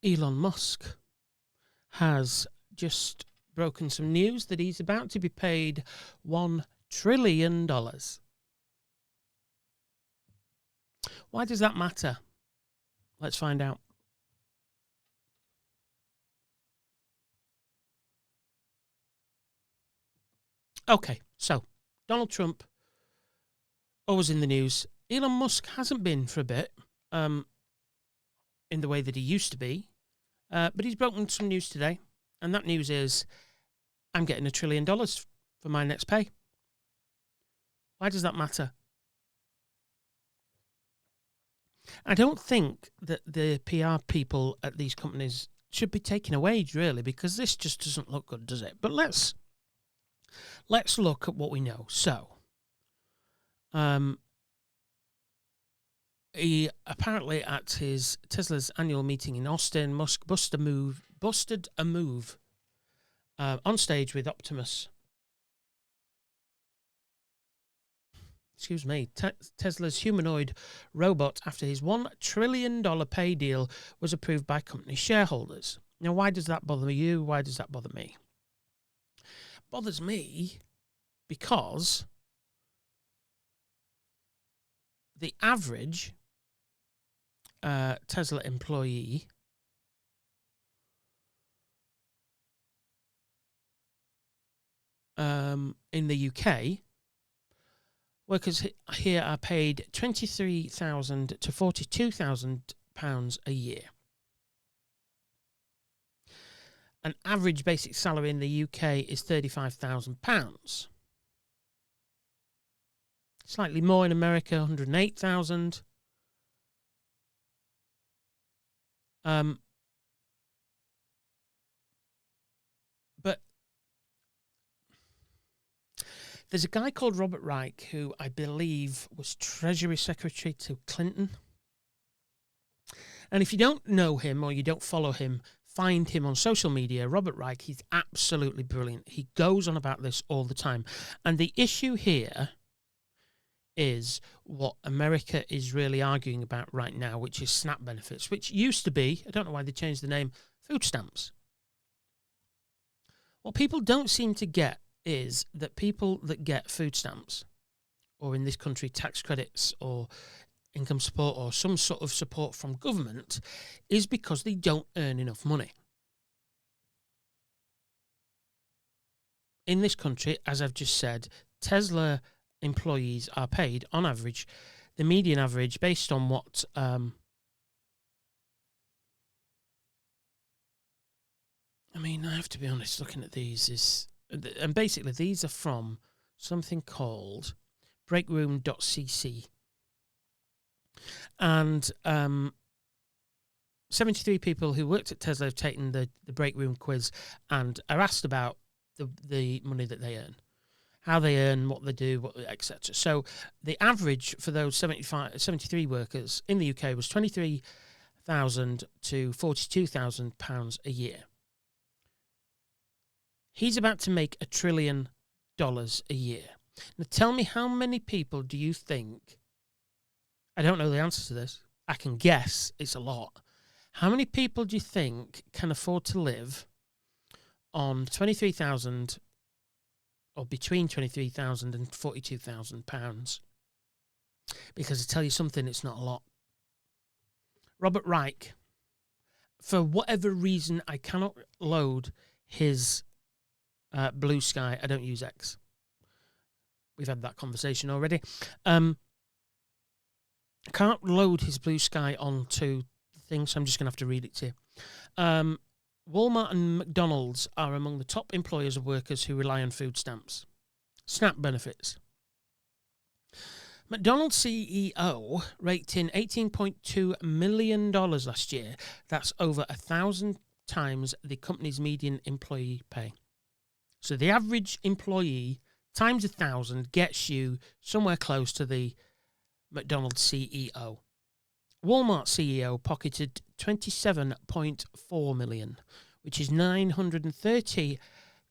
Elon Musk has just broken some news that he's about to be paid $1 trillion. Why does that matter? Let's find out. Okay, so Donald Trump, always in the news. Elon Musk hasn't been for a bit, in the way that he used to be, but he's broken some news today, and that news is, I'm getting $1 trillion for my next pay. Why does that matter? I don't think that the PR people at these companies should be taking a wage, really, because this just doesn't look good, does it? But let's look at what we know. So, he apparently at his Tesla's annual meeting in Austin, Musk busted a move on stage with Optimus. Tesla's humanoid robot after his $1 trillion pay deal was approved by company shareholders. Now, why does that bother you? Why does that bother me? It bothers me because the average Tesla employee in the UK, workers here are paid £23,000 to £42,000 a year. An average basic salary in the UK is £35,000. Slightly more in America, $108,000. But there's a guy called Robert Reich who I believe was Treasury Secretary to Clinton. And if you don't know him or you don't follow him, find him on social media. Robert Reich, he's absolutely brilliant. He goes on about this all the time. And the issue here is what America is really arguing about right now, which is SNAP benefits, which used to be, I don't know why they changed the name, food stamps. What people don't seem to get is that people that get food stamps, or in this country tax credits or income support or some sort of support from government, is because they don't earn enough money. In this country, as I've just said, Tesla employees are paid, on average, the median average, based on what I mean, I have to be honest, looking at these is, and basically these are from something called breakroom.cc, and 73 people who worked at Tesla have taken the breakroom quiz and are asked about the money that they earn, how they earn, what they do, etc. So the average for those 73 workers in the UK was £23,000 to £42,000 a year. He's about to make $1 trillion a year. Now tell me, how many people do you think, I don't know the answer to this, I can guess it's a lot. How many people do you think can afford to live on £23,000 or between £23,000 and £42,000? Because I tell you something, it's not a lot. Robert Reich, for whatever reason, I cannot load his Blue Sky. I don't use X. We've had that conversation already. I can't load his Blue Sky onto the thing, so I'm just going to have to read it to you. Walmart and McDonald's are among the top employers of workers who rely on food stamps. SNAP benefits. McDonald's CEO raked in $18.2 million last year. That's over 1,000 times the company's median employee pay. So the average employee times 1,000 gets you somewhere close to the McDonald's CEO. Walmart CEO pocketed $27.4 million, which is 930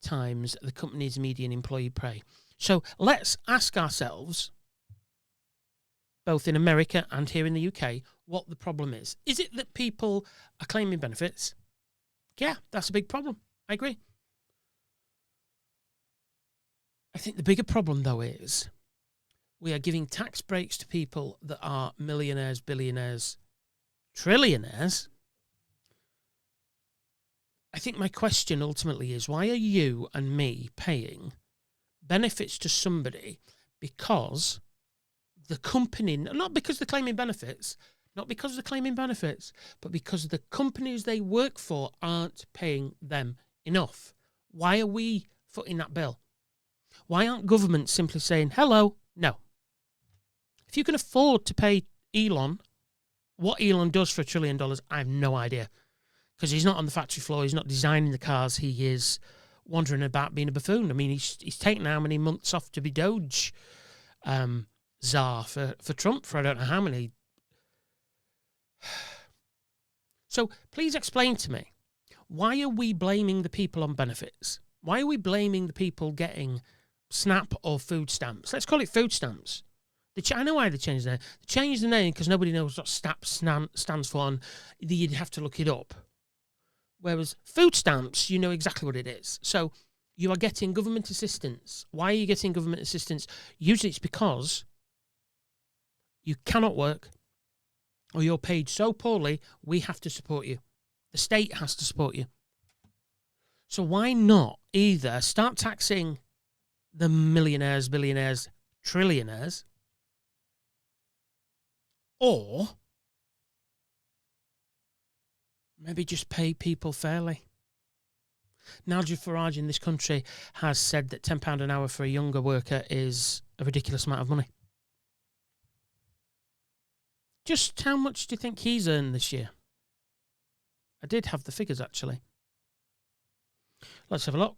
times the company's median employee pay. So let's ask ourselves, both in America and here in the UK, what the problem is. Is it that people are claiming benefits? Yeah, that's a big problem. I agree. I think the bigger problem, though, is we are giving tax breaks to people that are millionaires, billionaires, trillionaires. I think my question ultimately is, why are you and me paying benefits to somebody because the company, not because they're claiming benefits, but because the companies they work for aren't paying them enough? Why are we footing that bill? Why aren't governments simply saying, hello, no? If you can afford to pay Elon what Elon does for $1 trillion, I have no idea. Because he's not on the factory floor, he's not designing the cars, he is wandering about being a buffoon. I mean, he's taken how many months off to be Doge czar for Trump for I don't know how many. So please explain to me, why are we blaming the people on benefits? Why are we blaming the people getting SNAP or food stamps? Let's call it food stamps. I know why they changed the name. They changed the name because nobody knows what SNAP stands for, and you'd have to look it up. Whereas food stamps, you know exactly what it is. So you are getting government assistance. Why are you getting government assistance? Usually it's because you cannot work or you're paid so poorly, we have to support you. The state has to support you. So why not either start taxing the millionaires, billionaires, trillionaires, or maybe just pay people fairly? Nigel Farage in this country has said that £10 an hour for a younger worker is a ridiculous amount of money. Just how much do you think he's earned this year? I did have the figures, actually. Let's have a look.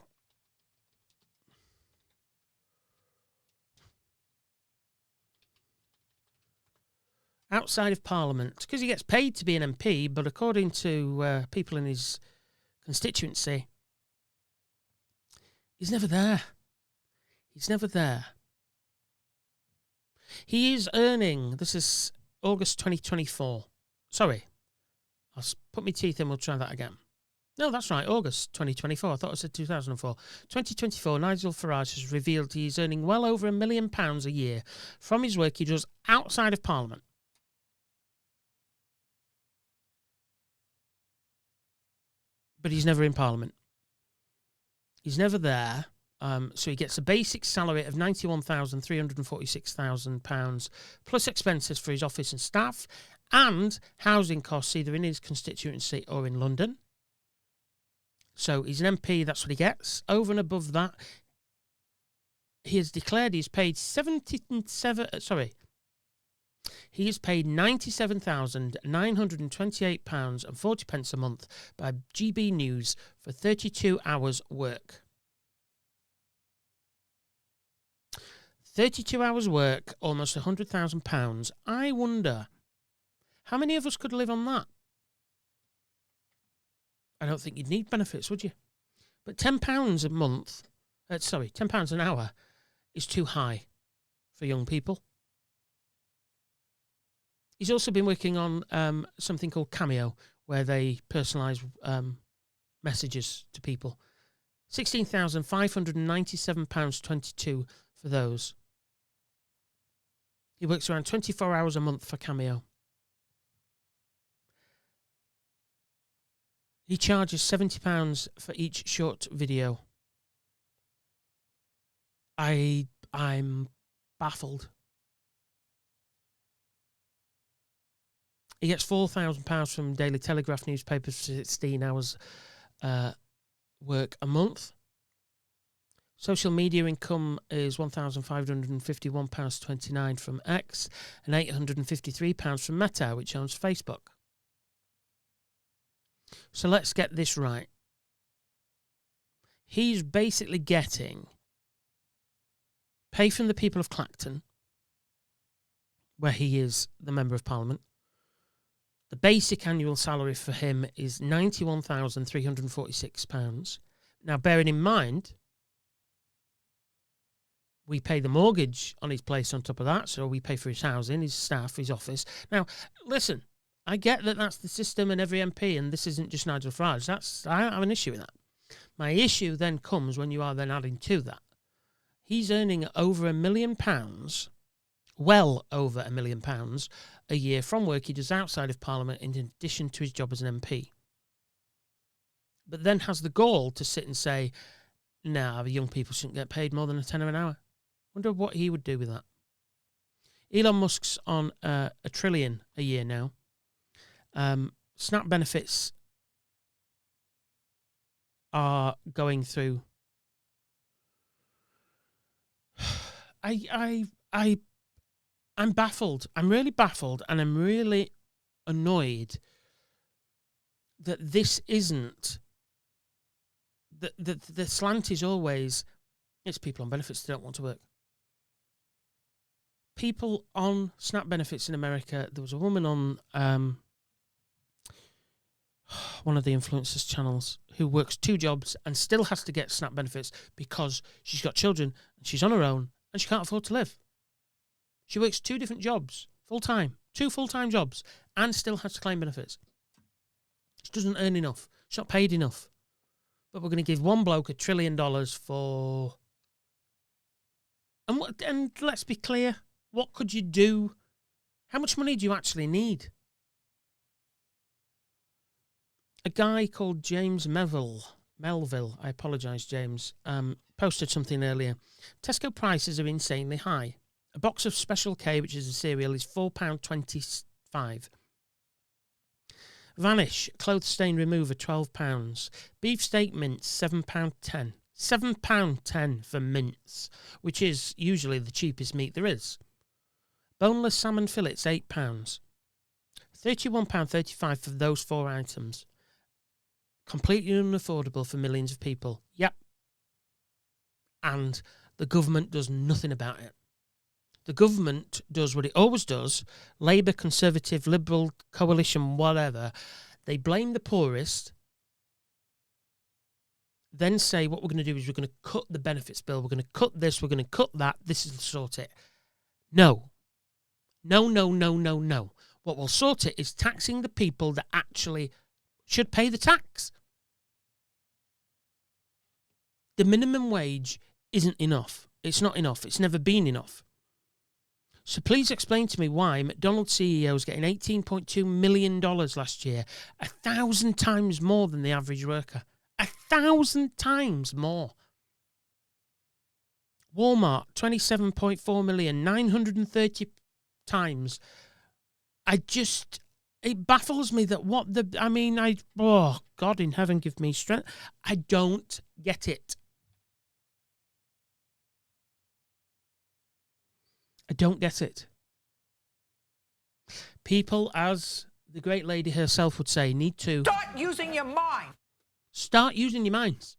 Outside of Parliament, because he gets paid to be an MP, but according to people in his constituency, he's never there. He's never there. He is earning, this is August 2024. Sorry, I'll put my teeth in, we'll try that again. No, that's right, August 2024. I thought I said 2004. 2024, Nigel Farage has revealed he's earning well over £1 million a year from his work he does outside of Parliament. But he's never in Parliament. He's never there. So he gets a basic salary of £91,346,000 plus expenses for his office and staff and housing costs either in his constituency or in London. So he's an MP, that's what he gets. Over and above that, he has declared he's paid he is paid £97,928.40 a month by GB News for 32 hours work. 32 hours work, almost £100,000. I wonder, how many of us could live on that? I don't think you'd need benefits, would you? But £10 a month, £10 an hour is too high for young people. He's also been working on something called Cameo, where they personalise messages to people. £16,597.22 for those. He works around 24 hours a month for Cameo. He charges £70 for each short video. I'm baffled. He gets £4,000 from Daily Telegraph newspapers for 16 hours work a month. Social media income is £1,551.29 from X and £853 from Meta, which owns Facebook. So let's get this right. He's basically getting pay from the people of Clacton, where he is the Member of Parliament. The basic annual salary for him is £91,346. Now, bearing in mind, We pay the mortgage on his place on top of that, so we pay for his housing, his staff, his office. Now, listen, I get that that's the system in every MP, and this isn't just Nigel Farage. I don't have an issue with that. My issue then comes when you are then adding to that. He's earning over £1 million, well over £1 million a year from work he does outside of Parliament in addition to his job as an MP. But then has the gall to sit and say, nah, the young people shouldn't get paid more than a tenner an hour. Wonder what he would do with that. Elon Musk's on $1 trillion a year now. SNAP benefits are going through. I'm baffled. I'm really baffled, and I'm really annoyed that this isn't. The slant is always, it's people on benefits that don't want to work. People on SNAP benefits in America, there was a woman on one of the influencers channels who works 2 jobs and still has to get SNAP benefits because she's got children and she's on her own and she can't afford to live. She works 2 different jobs, full-time, 2 full-time jobs, and still has to claim benefits. She doesn't earn enough. She's not paid enough. But we're going to give one bloke $1 trillion for... And let's be clear, what could you do? How much money do you actually need? A guy called James Melville, I apologise, James, posted something earlier. Tesco prices are insanely high. A box of Special K, which is a cereal, is £4.25. Vanish clothes stain remover, £12. Beef steak mince, £7.10. £7.10 for mince, which is usually the cheapest meat there is. Boneless salmon fillets, £8. £31.35 for those 4 items. Completely unaffordable for millions of people. Yep. And the government does nothing about it. The government does what it always does. Labour, Conservative, Liberal, Coalition, whatever. They blame the poorest. Then say what we're going to do is we're going to cut the benefits bill. We're going to cut this. We're going to cut that. This will sort it. No. No, no, no, no, no. What will sort it is taxing the people that actually should pay the tax. The minimum wage isn't enough. It's not enough. It's never been enough. So please explain to me why McDonald's CEO is getting $18.2 million last year, 1,000 times more than the average worker. 1,000 times more. Walmart, $27.4 million, 930 times. It baffles me that oh, God in heaven give me strength. I don't get it. I don't get it. People, as the great lady herself would say, need to... Start using your mind. Start using your minds.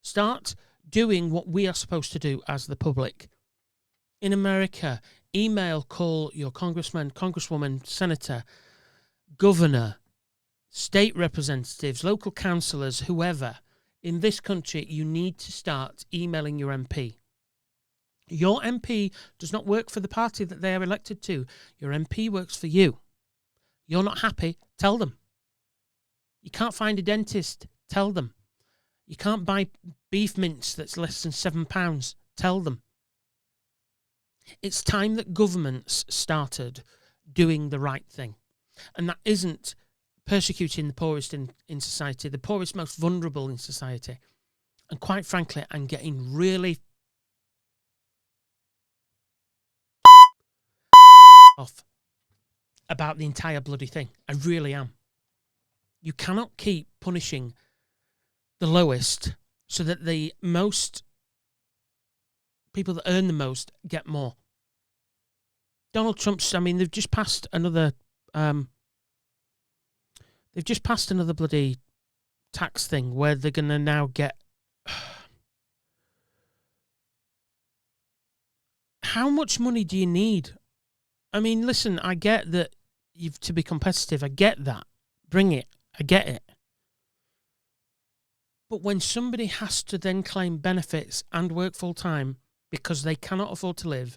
Start doing what we are supposed to do as the public. In America, email, call your congressman, congresswoman, senator, governor, state representatives, local councillors, whoever. In this country, you need to start emailing your MP. Your MP does not work for the party that they are elected to. Your MP works for you. You're not happy, tell them. You can't find a dentist, tell them. You can't buy beef mince that's less than £7, tell them. It's time that governments started doing the right thing. And that isn't persecuting the poorest in society, the poorest, most vulnerable in society. And quite frankly, I'm getting really off about the entire bloody thing. I really am. You cannot keep punishing the lowest so that the most people that earn the most get more. Donald Trump's, they've just passed another bloody tax thing where they're going to now get... How much money do you need? Listen, I get that to be competitive. I get that. Bring it. I get it. But when somebody has to then claim benefits and work full time, because they cannot afford to live,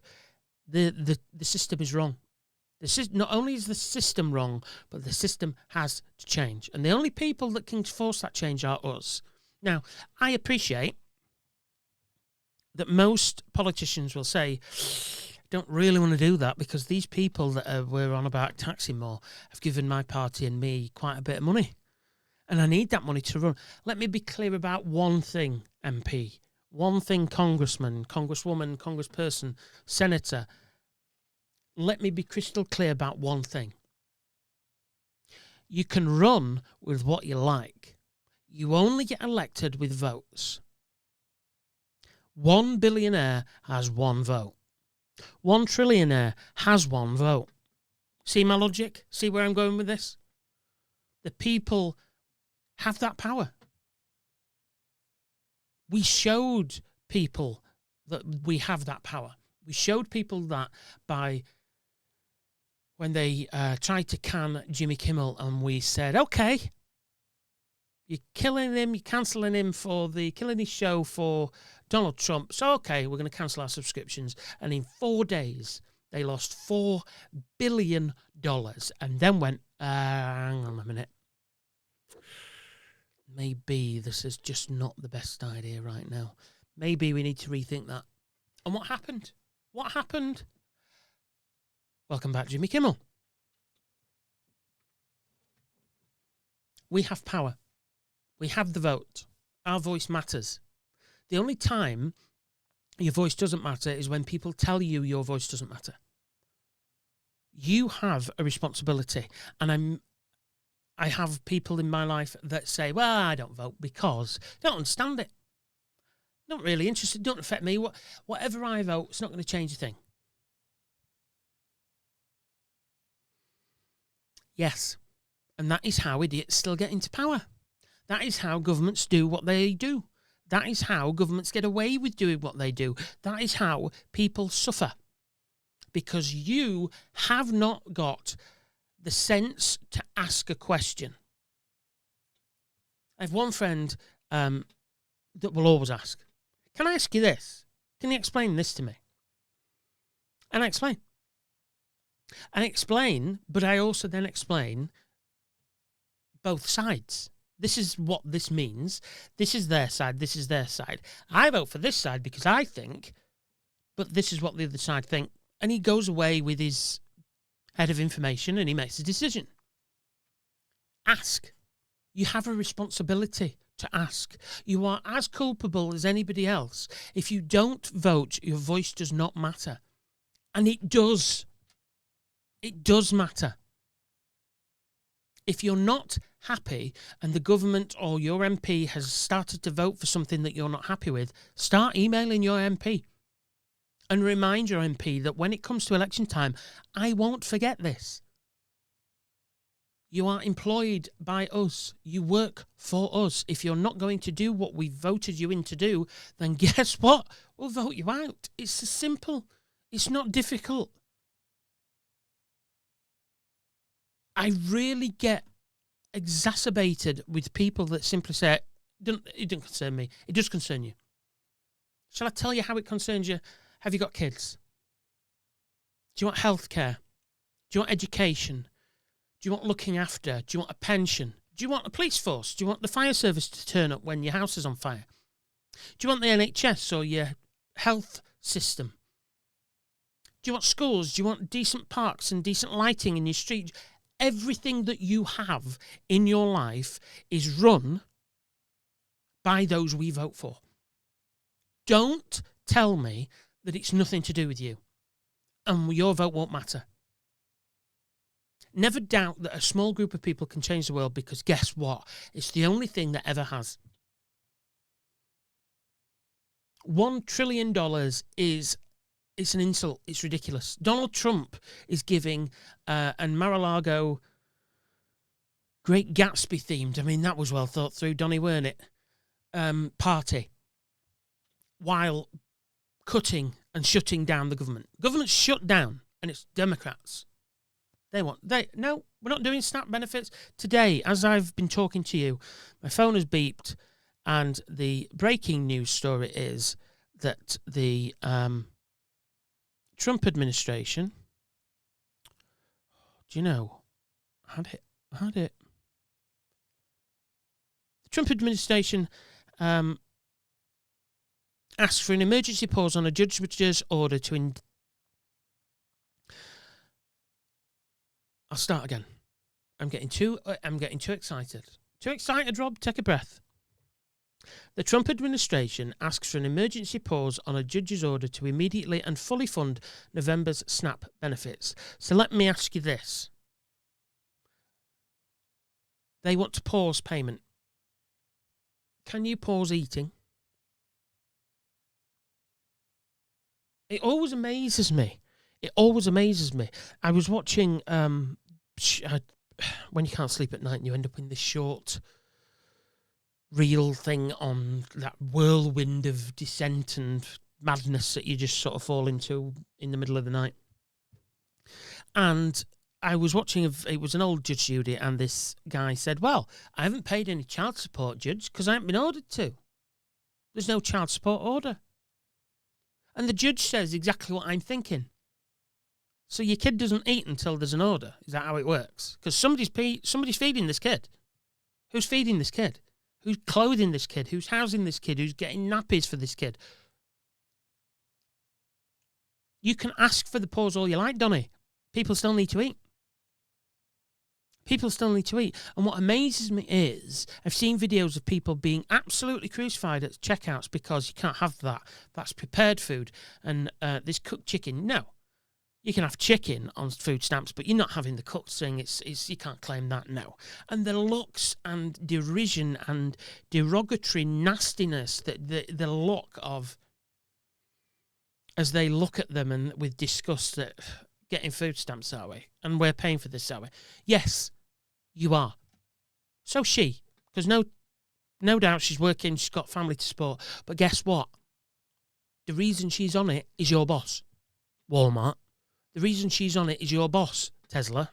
the system is wrong. Not only is the system wrong, but the system has to change. And the only people that can force that change are us. Now, I appreciate that most politicians will say, don't really want to do that because these people that we're on about taxing more have given my party and me quite a bit of money. And I need that money to run. Let me be clear about one thing, MP. One thing, congressman, congresswoman, congressperson, senator. Let me be crystal clear about one thing. You can run with what you like. You only get elected with votes. One billionaire has one vote. One trillionaire has one vote. See my logic? See where I'm going with this? The people have that power. We showed people that we have that power. We showed people that by when they tried to can Jimmy Kimmel, and we said, okay, you're killing him, you're cancelling him for killing his show for Donald Trump. So, okay, we're going to cancel our subscriptions. And in 4 days, they lost $4 billion and then went, hang on a minute. Maybe this is just not the best idea right now. Maybe we need to rethink that. And what happened? What happened? Welcome back, Jimmy Kimmel. We have power. We have the vote. Our voice matters. The only time your voice doesn't matter is when people tell you your voice doesn't matter. You have a responsibility. And I have people in my life that say, well, I don't vote because they don't understand it. Not really interested. Don't affect me. Whatever I vote, it's not going to change a thing. Yes. And that is how idiots still get into power. That is how governments do what they do. That is how governments get away with doing what they do. That is how people suffer. Because you have not got the sense to ask a question. I have one friend that will always ask, can I ask you this? Can you explain this to me? And I explain. And explain, but I also then explain both sides. This is what this means. This is their side. This is their side. I vote for this side because I think, but this is what the other side think. And he goes away with his head of information and he makes a decision. Ask. You have a responsibility to ask. You are as culpable as anybody else. If you don't vote, your voice does not matter. And it does. It does matter. If you're not happy and the government or your MP has started to vote for something that you're not happy with, start emailing your MP and remind your MP that when it comes to election time, I won't forget this. You are employed by us. You work for us. If you're not going to do what we voted you in to do, then guess what? We'll vote you out. It's as simple. It's not difficult. I really get exacerbated with people that simply say, it doesn't concern me. It does concern you. Shall I tell you how it concerns you? Have you got kids? Do you want healthcare? Do you want education? Do you want looking after? Do you want a pension? Do you want a police force? Do you want the fire service to turn up when your house is on fire? Do you want the NHS or your health system? Do you want schools? Do you want decent parks and decent lighting in your street? Everything that you have in your life is run by those we vote for. Don't tell me that it's nothing to do with you and your vote won't matter. Never doubt that a small group of people can change the world because guess what? It's the only thing that ever has. $1 trillion it's an insult. It's ridiculous. Donald Trump is giving and Mar-a-Lago Great Gatsby themed. I mean, that was well thought through, Donny, weren't it? Party. While cutting and shutting down the government. Government's shut down and it's Democrats. No, we're not doing SNAP benefits. Today, as I've been talking to you, my phone has beeped and the breaking news story is that the Trump administration, do you know, had it. The Trump administration asked for an emergency pause on a judge's order to. I'll start again. I'm getting too excited. Too excited, Rob. Take a breath. The Trump administration asks for an emergency pause on a judge's order to immediately and fully fund November's SNAP benefits. So let me ask you this. They want to pause payment. Can you pause eating? It always amazes me. I was watching, when you can't sleep at night and you end up in this short reel thing on that whirlwind of dissent and madness that you just sort of fall into in the middle of the night. And I was watching, it was an old Judge Judy, and this guy said, well, I haven't paid any child support, Judge, because I haven't been ordered to. There's no child support order. And the judge says exactly what I'm thinking. So your kid doesn't eat until there's an order. Is that how it works? Because somebody's feeding this kid. Who's feeding this kid? Who's clothing this kid? Who's housing this kid? Who's getting nappies for this kid? You can ask for the pause all you like, Donny. People still need to eat. And what amazes me is I've seen videos of people being absolutely crucified at checkouts because you can't have that. That's prepared food. And this cooked chicken, no. You can have chicken on food stamps, but you're not having the cooked thing. It's you can't claim that, no. And the looks and derision and derogatory nastiness that the look of, as they look at them and with disgust that getting food stamps that way and we're paying for this that way. Yes, you are. So she, because no doubt she's working, she's got family to support. But guess what? The reason she's on it is your boss, Walmart. The reason she's on it is your boss, Tesla.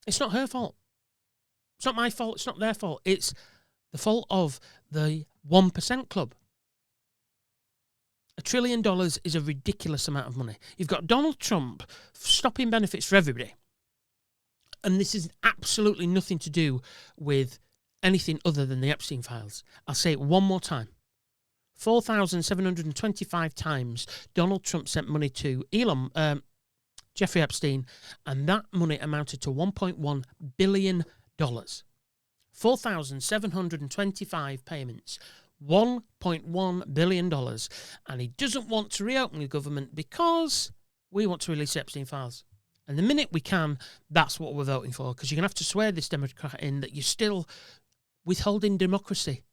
It's not her fault. It's not my fault. It's not their fault. It's the fault of the 1% club. $1 trillion is a ridiculous amount of money. You've got Donald Trump stopping benefits for everybody. And this is absolutely nothing to do with anything other than the Epstein files. I'll say it one more time. 4,725 times Donald Trump sent money to Jeffrey Epstein, and that money amounted to $1.1 billion. 4,725 payments. $1.1 billion. And he doesn't want to reopen the government because we want to release Epstein files. And the minute we can, that's what we're voting for, because you're going to have to swear this Democrat in that you're still withholding democracy.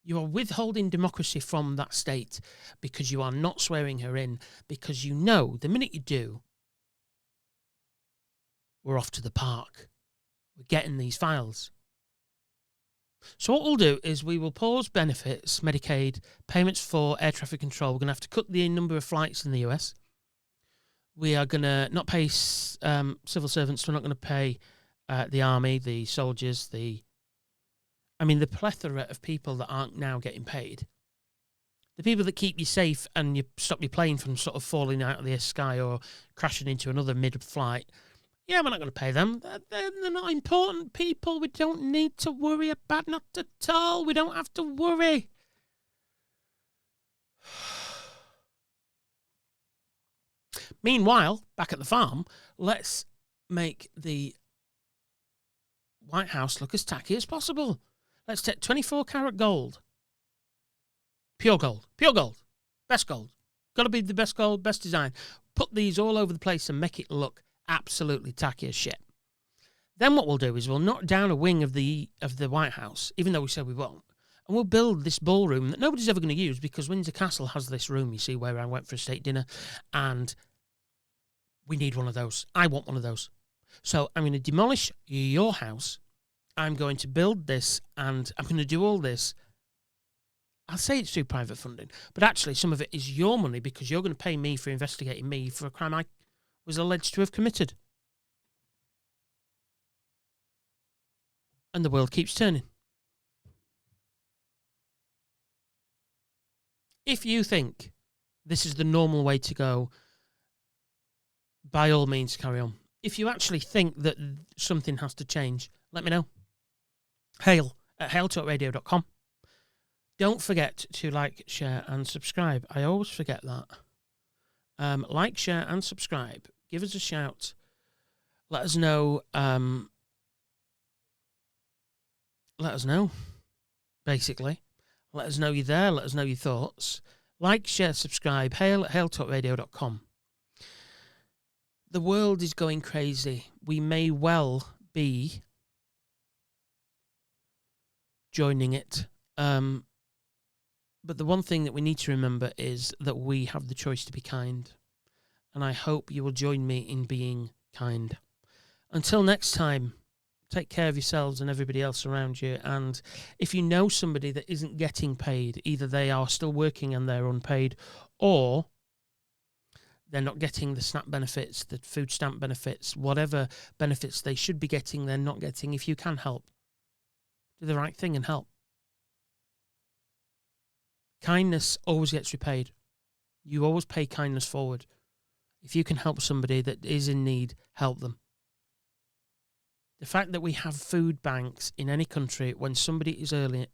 You are withholding democracy from that state because you are not swearing her in, because you know the minute you do, we're off to the park. We're getting these files. So what we'll do is we will pause benefits, Medicaid, payments for air traffic control. We're going to have to cut the number of flights in the US. We are going to not pay civil servants. We're not going to pay the army, the soldiers, the plethora of people that aren't now getting paid. The people that keep you safe and you stop your plane from sort of falling out of the sky or crashing into another mid-flight. Yeah, we're not going to pay them. They're not important people. We don't need to worry about, not at all. We don't have to worry. Meanwhile, back at the farm, let's make the White House look as tacky as possible. Let's take 24-karat gold. Pure gold. Best gold. Got to be the best gold, best design. Put these all over the place and make it look absolutely tacky as shit. Then what we'll do is we'll knock down a wing of the White House, even though we said we won't, and we'll build this ballroom that nobody's ever going to use because Windsor Castle has this room, you see, where I went for a state dinner, and we need one of those. I want one of those. So I'm going to demolish your house. I'm going to build this, and I'm going to do all this. I'll say it's through private funding, but actually some of it is your money because you're going to pay me for investigating me for a crime I was alleged to have committed. And the world keeps turning. If you think this is the normal way to go, by all means, carry on. If you actually think that something has to change, let me know. hail@hailtalkradio.com. Don't forget to like, share, and subscribe. I always forget that. Like, share, and subscribe. Give us a shout. Let us know. Let us know, basically. Let us know you're there. Let us know your thoughts. Like, share, subscribe. hail@hailtalkradio.com. The world is going crazy. We may well be joining it. But the one thing that we need to remember is that we have the choice to be kind. And I hope you will join me in being kind. Until next time, take care of yourselves and everybody else around you. And if you know somebody that isn't getting paid, either they are still working and they're unpaid, or they're not getting the SNAP benefits, the food stamp benefits, whatever benefits they should be getting, they're not getting. If you can help, do the right thing and help. Kindness always gets repaid. You always pay kindness forward. If you can help somebody that is in need, help them. The fact that we have food banks in any country when somebody is earning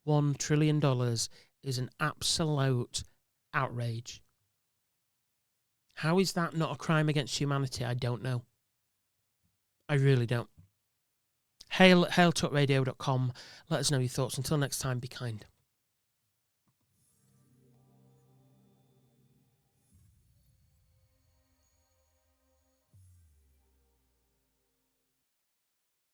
$1 trillion is an absolute outrage. How is that not a crime against humanity? I don't know. I really don't. hail@hailtalkradio.com. Let us know your thoughts. Until next time, be kind.